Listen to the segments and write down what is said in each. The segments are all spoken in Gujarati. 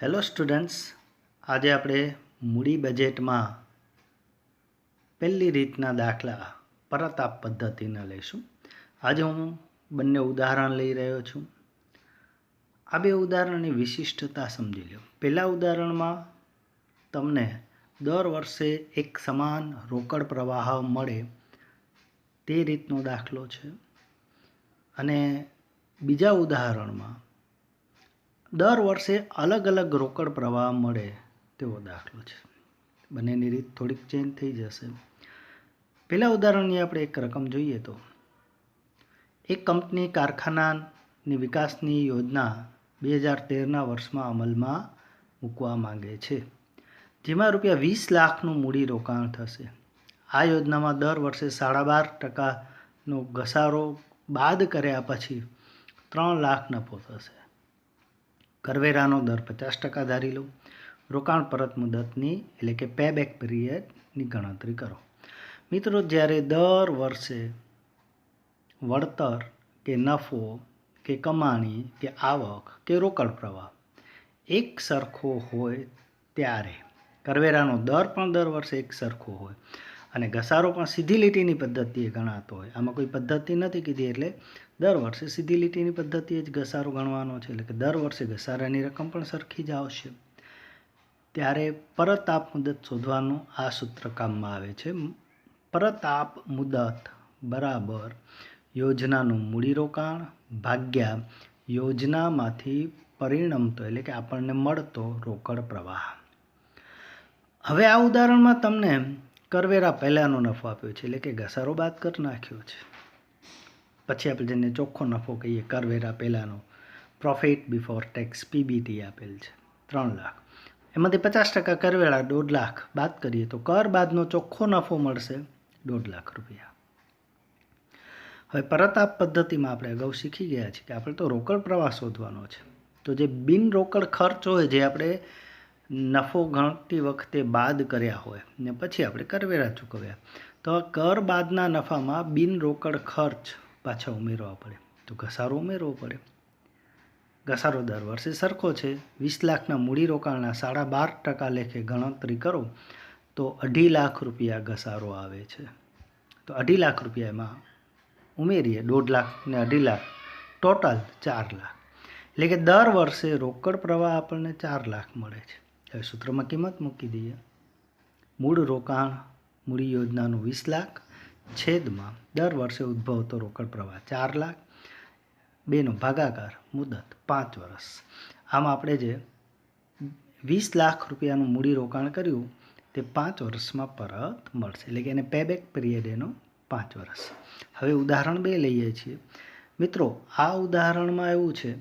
હેલો સ્ટુડન્ટ્સ, આજે આપણે મૂડી બજેટમાં પહેલી રીતના દાખલા પરત આપ પદ્ધતિના લઈશું. આજે હું બંને ઉદાહરણ લઈ રહ્યો છું. આ બે ઉદાહરણની વિશિષ્ટતા સમજી લો. પહેલા ઉદાહરણમાં તમને દર વર્ષે એક સમાન રોકડ પ્રવાહ મળે તે રીતનો દાખલો છે, અને બીજા ઉદાહરણમાં દર વર્ષે અલગ અલગ રોકડ પ્રવાહ મળે તેવો દાખલો છે. બંનેની રીત થોડીક ચેન્જ થઈ જશે. પહેલા ઉદાહરણની આપણે એક રકમ જોઈએ તો એક કંપની કારખાનાની વિકાસની યોજના 2013ના વર્ષમાં અમલમાં મૂકવા માંગે છે, જેમાં ₹20 લાખનું મૂડી રોકાણ થશે. આ યોજનામાં દર વર્ષે 12.5%નો ઘસારો બાદ કર્યા પછી 3 લાખ નફો થશે. કરવેરાનો દર 50% ધારી લો. રોકાણ પરત મુદતની એટલે કે પેબેક પીરિયડની ગણતરી કરો. મિત્રો, જ્યારે દર વર્ષે વળતર કે નફો કે કમાણી કે આવક કે રોકડ પ્રવાહ એક સરખો હોય ત્યારે કરવેરાનો દર પણ દર વર્ષે એક સરખો હોય અને ઘસારો પણ સીધી લીટીની પદ્ધતિએ ગણાતો હોય. આમાં કોઈ પદ્ધતિ નથી કીધી, એટલે દર વર્ષે સીધી લીટીની પદ્ધતિએ જ ઘસારો ગણવાનો છે, એટલે કે દર વર્ષે ઘસારાની રકમ પણ સરખી જ આવશે. ત્યારે પરત આપ મુદત શોધવાનું આ સૂત્ર કામમાં આવે છે. પરત આપ મુદત બરાબર યોજનાનું મૂડીરોકાણ ભાગ્યા યોજનામાંથી પરિણમતો એટલે કે આપણને મળતો રોકડ પ્રવાહ. હવે આ ઉદાહરણમાં તમને કરવેરા પહેલાંનો નફો આપ્યો છે, એટલે કે ઘસારો બાદ કરી નાખ્યો છે. પછી આપણે જેને ચોખ્ખો નફો કહીએ, કરવેરા પહેલાંનો પ્રોફિટ બિફોર ટેક્સ પીબીટી આપેલ છે 3 લાખ. એમાંથી 50% કરવેરા 1.5 લાખ બાદ કરીએ તો કર બાદનો ચોખ્ખો નફો મળશે 1.5 લાખ રૂપિયા. હવે પરત આપ પદ્ધતિમાં આપણે અગાઉ શીખી ગયા છીએ કે આપણે તો રોકડ પ્રવાહ શોધવાનો છે. તો જે બિન રોકડ ખર્ચ હોય, જે આપણે નફો ગણતી વખતે બાદ કર્યા હોય ને પછી આપણે કરવેરા ચૂકવ્યા, તો કર બાદના નફામાં બિન રોકડ ખર્ચ પાછા ઉમેરવા પડે, તો ઘસારો ઉમેરવો પડે. ઘસારો દર વર્ષે સરખો છે. 20 લાખના મૂડીરોકાણના 12.5% લેખે ગણતરી કરો તો 2.5 લાખ રૂપિયા ઘસારો આવે છે. તો 2.5 લાખ રૂપિયા એમાં ઉમેરીએ, 1.5 લાખ ને 2.5 લાખ ટોટલ 4 લાખ. એટલે કે દર વર્ષે રોકડ પ્રવાહ આપણને 4 લાખ મળે છે. હવે સૂત્રમાં કિંમત મૂકી દઈએ. મૂળ રોકાણ મૂડી યોજનાનું 20 લાખ છેદમાં દર વર્ષે ઉદ્ભવતો રોકડ પ્રવાહ 4 લાખ, બેનો ભાગાકાર મુદત 5 વર્ષ. આમાં આપણે જે 20 લાખ રૂપિયાનું મૂડી રોકાણ કર્યું તે 5 વર્ષમાં પરત મળશે, એટલે કે એને પેબેક પીરિયડ એનો 5 વર્ષ. હવે ઉદાહરણ 2 લઈએ છીએ. મિત્રો, આ ઉદાહરણમાં એવું છે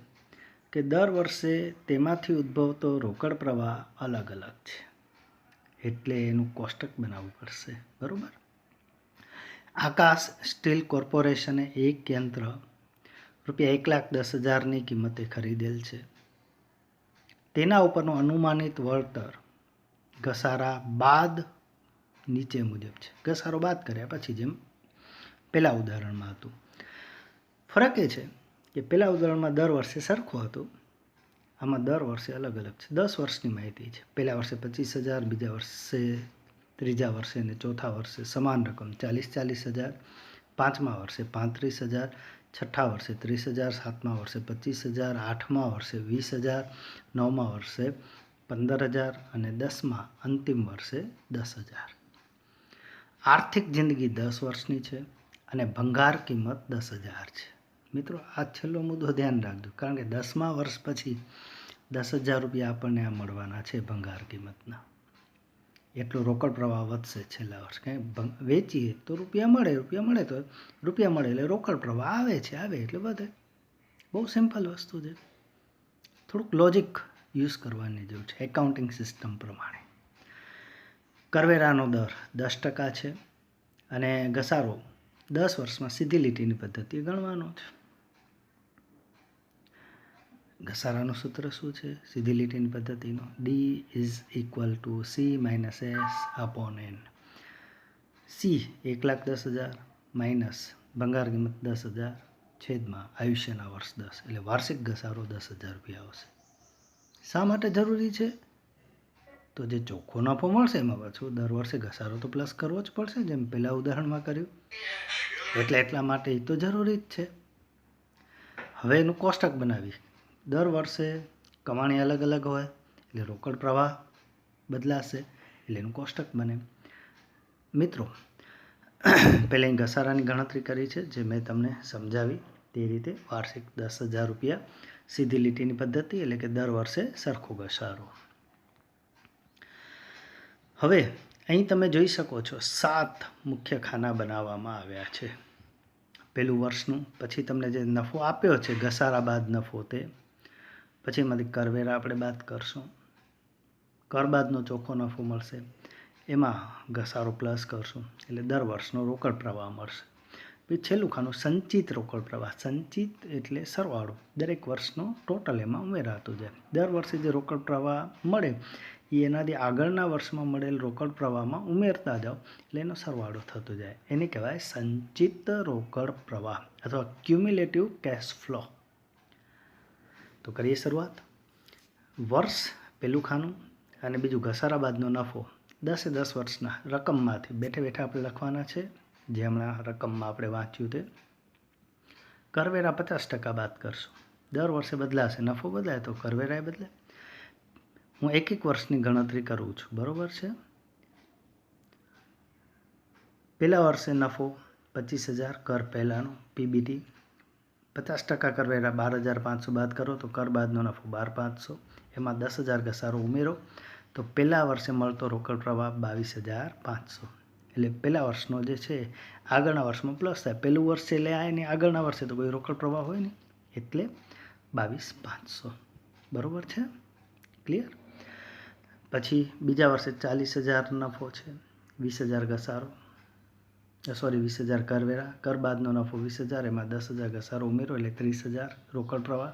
કે દર વર્ષે તેમાંથી ઉદ્ભવતો રોકડ પ્રવાહ અલગ અલગ છે, એટલે એનું કોષ્ટક બનાવવું પડશે, બરાબર. આકાશ સ્ટીલ કોર્પોરેશને એક યંત્ર ₹1,10,000ની કિંમતે ખરીદેલ છે. તેના ઉપરનું અનુમાનિત વળતર ઘસારા બાદ નીચે મુજબ છે. ઘસારો બાદ કર્યા પછી, જેમ પહેલા ઉદાહરણમાં હતું. ફરક એ છે કે પહેલા ઉદાહરણમાં દર વર્ષે સરખું હતું, આમાં દર વર્ષે અલગ અલગ છે. 10 વર્ષની માહિતી છે. પહેલા વર્ષે 25,000, બીજા વર્ષે, ત્રીજા વર્ષે અને ચોથા વર્ષે સમાન રકમ 40,000, પાંચમા વર્ષે 35,000, છઠ્ઠા વર્ષે 30,000, સાતમા વર્ષે 25,000, આઠમા વર્ષે 20,000, નવમા વર્ષે 15,000 અને 10મા અંતિમ વર્ષે 10,000. આર્થિક જિંદગી 10 વર્ષની છે અને ભંગાર કિંમત 10,000 છે. મિત્રો, આ છેલ્લો મુદ્દો ધ્યાન રાખજો, કારણ કે 10મા વર્ષ પછી 10,000 રૂપિયા આપણને આ મળવાના છે ભંગાર કિંમતના. એટલો રોકડ પ્રવાહ વધશે છેલ્લા વર્ષ. કંઈ વેચીએ તો રૂપિયા મળે તો રૂપિયા મળે એટલે રોકડ પ્રવાહ આવે એટલે વધે. બહુ સિમ્પલ વસ્તુ છે. થોડુંક લોજિક યુઝ કરવાની જરૂર છે એકાઉન્ટિંગ સિસ્ટમ પ્રમાણે. કરવેરાનો દર 10% છે અને ઘસારો 10 વર્ષમાં સીધી લીટીની પદ્ધતિએ ગણવાનો છે. ઘસારાનું સૂત્ર શું છે સીધી લીટીની પદ્ધતિનો? D=C-S/N. C 1,10,000 માઇનસ ભંગાર કિંમત 10,000 છેદમાં આયુષ્યના વર્ષ 10, એટલે વાર્ષિક ઘસારો 10,000 રૂપિયા આવશે. શા માટે જરૂરી છે? તો જે ચોખ્ખો નફો મળશે એમાં પાછું દર વર્ષે ઘસારો તો પ્લસ કરવો જ પડશે, જેમ પહેલાં ઉદાહરણમાં કર્યું. એટલા માટે એ તો જરૂરી જ છે. હવે એનું કોષ્ટક બનાવી. દર વર્ષે કમાણી અલગ અલગ હોય એટલે રોકડ પ્રવાહ બદલાશે, એટલે એનું કોષ્ટક બને. મિત્રો, પહેલાં અહીં ઘસારાની ગણતરી કરી છે, જે મેં તમને સમજાવી તે રીતે. વાર્ષિક 10,000 રૂપિયા સીધી લીટીની પદ્ધતિ, એટલે કે દર વર્ષે સરખો ઘસારો. હવે અહીં તમે જોઈ શકો છો 7 મુખ્ય ખાના બનાવવામાં આવ્યા છે. પહેલું વર્ષનું, પછી તમને જે નફો આપ્યો છે ઘસારા બાદ નફો, તે પછી એમાંથી કરવેરા આપણે બાદ કરશું. કર બાદનો ચોખ્ખો નફો મળશે, એમાં ઘસારો પ્લસ કરશું, એટલે દર વર્ષનો રોકડ પ્રવાહ મળશે. પછી છેલ્લું ખાનું સંચિત રોકડ પ્રવાહ. સંચિત એટલે સરવાળો, દરેક વર્ષનો ટોટલ એમાં ઉમેરાતું જાય. દર વર્ષે જે રોકડ પ્રવાહ મળે એ એનાથી આગળના વર્ષમાં મળેલ રોકડ પ્રવાહમાં ઉમેરતા જાઓ, એટલે એનો સરવાળો થતો જાય. એને કહેવાય સંચિત રોકડ પ્રવાહ અથવા ક્યુમ્યુલેટિવ કેશ ફ્લો. તો કરીએ શરૂઆત. વર્ષ પહેલું ખાનું અને બીજું ઘસારા બાદનો નફો 10 વર્ષના રકમમાંથી બેઠે બેઠા આપણે લખવાના છે, જે હમણાં રકમમાં આપણે વાંચ્યું તે. કરવેરા 50% બાદ કરશું. દર વર્ષે બદલાશે, નફો બદલાય તો કરવેરાય બદલાય. હું એક વર્ષની ગણતરી કરું છું, બરાબર છે. પહેલા વર્ષે નફો 25,000, કર પહેલાંનો પીબીટી. 50% કરવેરા 12,500 બાદ કરો તો કર બાદનો નફો 12,500. એમાં 10,000 ઘસારો ઉમેરો તો પહેલા વર્ષે મળતો રોકડ પ્રવાહ 22,500. એટલે પહેલા વર્ષનો જે છે આગળના વર્ષમાં પ્લસ થાય. પહેલું વર્ષ એટલે આ ને આગળના વર્ષે તો કોઈ રોકડ પ્રવાહ હોય નહીં, એટલે 22,500. બરાબર છે, ક્લિયર. પછી બીજા વર્ષે 40,000 નફો છે, 20,000 ઘસારો, 20,000 કરવેરા, કર બાદનો નફો 20,000, એમાં 10,000 ઘસારો ઉમેરો એટલે 30,000 રોકડ પ્રવાહ.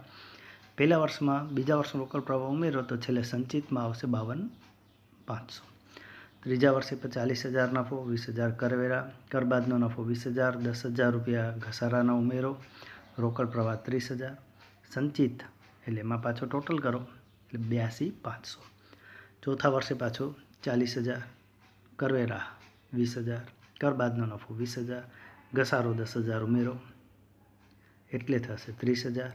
પહેલા વર્ષમાં બીજા વર્ષનો રોકડ પ્રવાહ ઉમેરો તો છેલ્લે સંચિતમાં આવશે 52,500. ત્રીજા વર્ષે 40,000 નફો, 20,000 કરવેરા, કર બાદનો નફો 20,000, 10,000 રૂપિયા ઘસારાનો ઉમેરો, રોકડ પ્રવાહ 30,000. સંચિત એટલે એમાં પાછો ટોટલ કરો એટલે 82,500. ચોથા વર્ષે પાછો 40,000, કરવેરા 20,000, કર બાદનો નફો 20,000, ઘસારો 10,000 ઉમેરો એટલે થશે 30,000.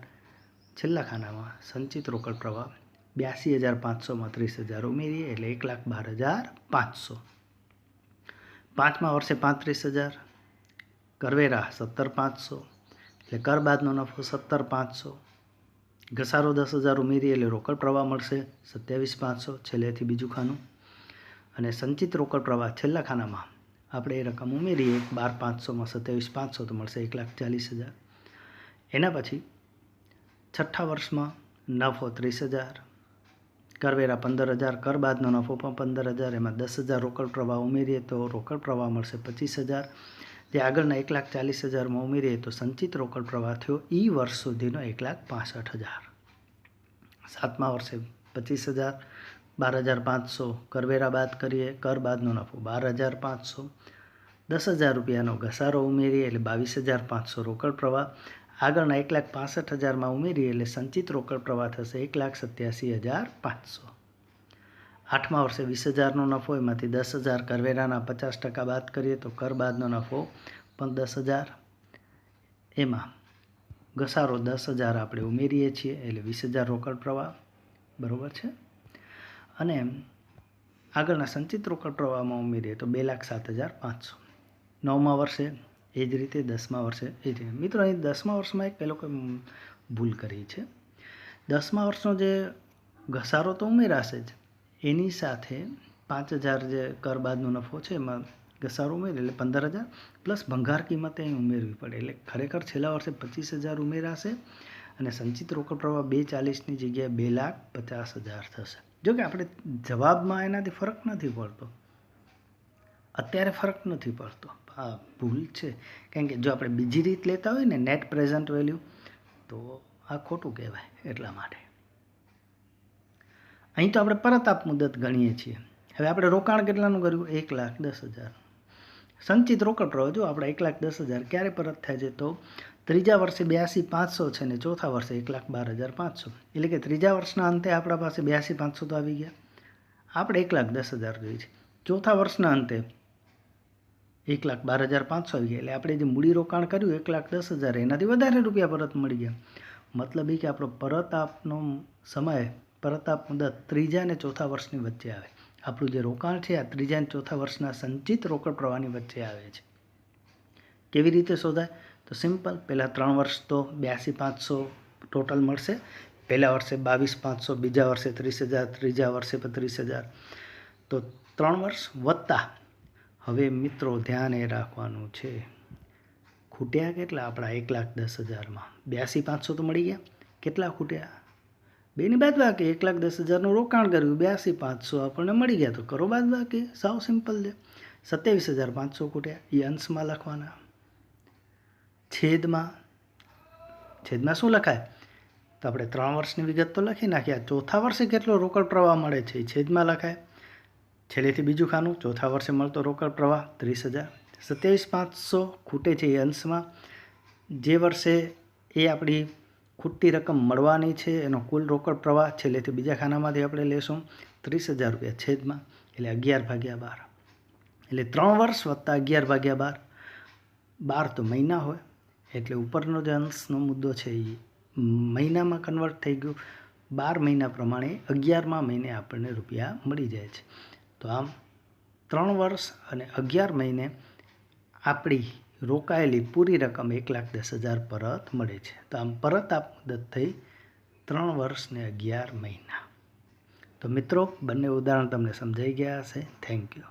છેલ્લા ખાનામાં સંચિત રોકડ પ્રવાહ 82,500માં 30,000 ઉમેરીએ એટલે 1,12,500. પાંચમા વર્ષે 35,000, કરવેરા 17,500, એટલે કર બાદનો નફો 17,500, ઘસારો 10,000 ઉમેરીએ એટલે રોકડ પ્રવાહ મળશે 27,500. છેલ્લેથી બીજું ખાનું અને સંચિત રોકડ પ્રવાહ છેલ્લા ખાનામાં આપણે એ રકમ ઉમેરીએ 12,500માં 27,500 તો મળશે 1,40,000. એના પછી છઠ્ઠા વર્ષમાં નફો 30,000, કરવેરા 15,000, કર બાદનો નફો પણ 15,000, એમાં 10,000 રોકડ પ્રવાહ ઉમેરીએ તો રોકડ પ્રવાહ મળશે 25,000. જે આગળના 1,40,000માં ઉમેરીએ તો સંચિત રોકડ પ્રવાહ થયો એ વર્ષ સુધીનો 1,65,000. સાતમા વર્ષે 25,000, 12,500 કરવેરા બાદ કરીએ, કર બાદનો નફો 12,500, 10,000 રૂપિયાનો ઘસારો ઉમેરીએ એટલે 22,500 રોકડ પ્રવાહ. આગળના 1,65,000માં ઉમેરીએ એટલે સંચિત રોકડ પ્રવાહ થશે 1,87,500. આઠમા વર્ષે 20,000નો નફો, એમાંથી 10,000 કરવેરાના 50% બાદ કરીએ તો કર બાદનો નફો પણ 10,000. એમાં ઘસારો 10,000 આપણે ઉમેરીએ છીએ એટલે 20,000 રોકડ પ્રવાહ, બરાબર છે. અને આગળના સંચિત રોકડ પ્રવાહમાં ઉમેરીએ તો 2,07,500. નવમા વર્ષે એ જ રીતે, 10મા વર્ષે એ જ રીતે. મિત્રો, અહીં 10મા વર્ષમાં એક એ લોકોએ ભૂલ કરી છે. 10મા વર્ષનો જે ઘસારો તો ઉમેરાશે જ, એની સાથે 5,000 જે કર બાદનો નફો છે એમાં ઘસારો ઉમેરે એટલે 15,000 પ્લસ ભંગાર કિંમતે અહીં ઉમેરવી પડે. એટલે ખરેખર છેલ્લા વર્ષે 25,000 ઉમેરાશે અને સંચિત રોકડ પ્રવાહ 2,40,ની જગ્યાએ 2,50,000 થશે. જોકે આપણે જવાબમાં એનાથી ફરક નથી પડતો, અત્યારે ફરક નથી પડતો. હા, ભૂલ છે, કારણ કે જો આપણે બીજી રીત લેતા હોય ને નેટ પ્રેઝન્ટ વેલ્યુ, તો આ ખોટું કહેવાય. એટલા માટે અહીં તો આપણે પરત આપ મુદત ગણીએ છીએ. હવે આપણે રોકાણ કેટલાનું કર્યું? 1,10,000. સંચિત રોકડ પ્રવાહ જો આપણે 1,10,000 ક્યારે પરત થાય છે? તો ત્રીજા વર્ષે 82,500 છે ને ચોથા વર્ષે 1,12,500, એટલે કે ત્રીજા વર્ષના અંતે આપણા પાસે 82,500 તો આવી ગયા. આપણે 1,10,000 જોઈએ છે. ચોથા વર્ષના અંતે 1,12,500 આવી ગયા, એટલે આપણે જે મૂડી રોકાણ કર્યું 1,10,000 એનાથી વધારે રૂપિયા પરત મળી ગયા. મતલબ એ કે આપણો પરત આપનો સમય, પરત આપ મુદત ત્રીજા અને ચોથા વર્ષની વચ્ચે આવે. આપણું જે રોકાણ છે આ ત્રીજા અને ચોથા વર્ષના સંચિત રોકડ પ્રવાહની વચ્ચે આવે છે. કેવી રીતે શોધાય? તો સિમ્પલ, પહેલાં 3 વર્ષ તો 82,500 ટોટલ મળશે. પહેલા વર્ષે 22,500, બીજા વર્ષે 30,000, ત્રીજા વર્ષે 35,000. તો 3 વર્ષ વત્તા. હવે મિત્રો ધ્યાન એ રાખવાનું છે, ખૂટ્યા કેટલા આપણા 1,10,000માં? 82,500 તો મળી ગયા. કેટલા ખૂટ્યા? બેની બાદબાકી. 1,10,000નું રોકાણ કર્યું, 82,500 આપણને મળી ગયા, તો કરો બાદબાકી. સાવ સિમ્પલ છે. 27,500 ખૂટ્યા, એ અંશમાં લખવાના. છેદમાં શું લખાય? તો આપણે 3 વર્ષની વિગત તો લખી નાખ્યા. ચોથા વર્ષે કેટલો રોકડ પ્રવાહ મળે છે એ છેદમાં લખાય. છેલ્લેથી બીજું ખાનું, ચોથા વર્ષે મળતો રોકડ પ્રવાહ 30,000. 27,500 ખૂટે છે એ અંશમાં. જે વર્ષે એ આપણી ખૂટતી રકમ મળવાની છે એનો કુલ રોકડ પ્રવાહ છેલ્લેથી બીજા ખાનામાંથી આપણે લેશું 30,000 રૂપિયા છેદમાં, એટલે 11/12. એટલે 3 વર્ષ વત્તા 11/12. 12 તો મહિના હોય, એટલે ઉપરનો જે અંશનો મુદ્દો છે એ મહિનામાં કન્વર્ટ થઈ ગયું. 12 મહિના પ્રમાણે 11મા મહિને આપણને રૂપિયા મળી જાય છે. તો આમ 3 વર્ષ અને 11 મહિને આપણી રોકાયેલી પૂરી રકમ 1,10,000 પરત મળે છે. તો આમ પરત આપ મુદત થઈ 3 વર્ષ ને 11 મહિના. તો મિત્રો બંને ઉદાહરણ તમને સમજાઈ ગયા હશે. Thank you.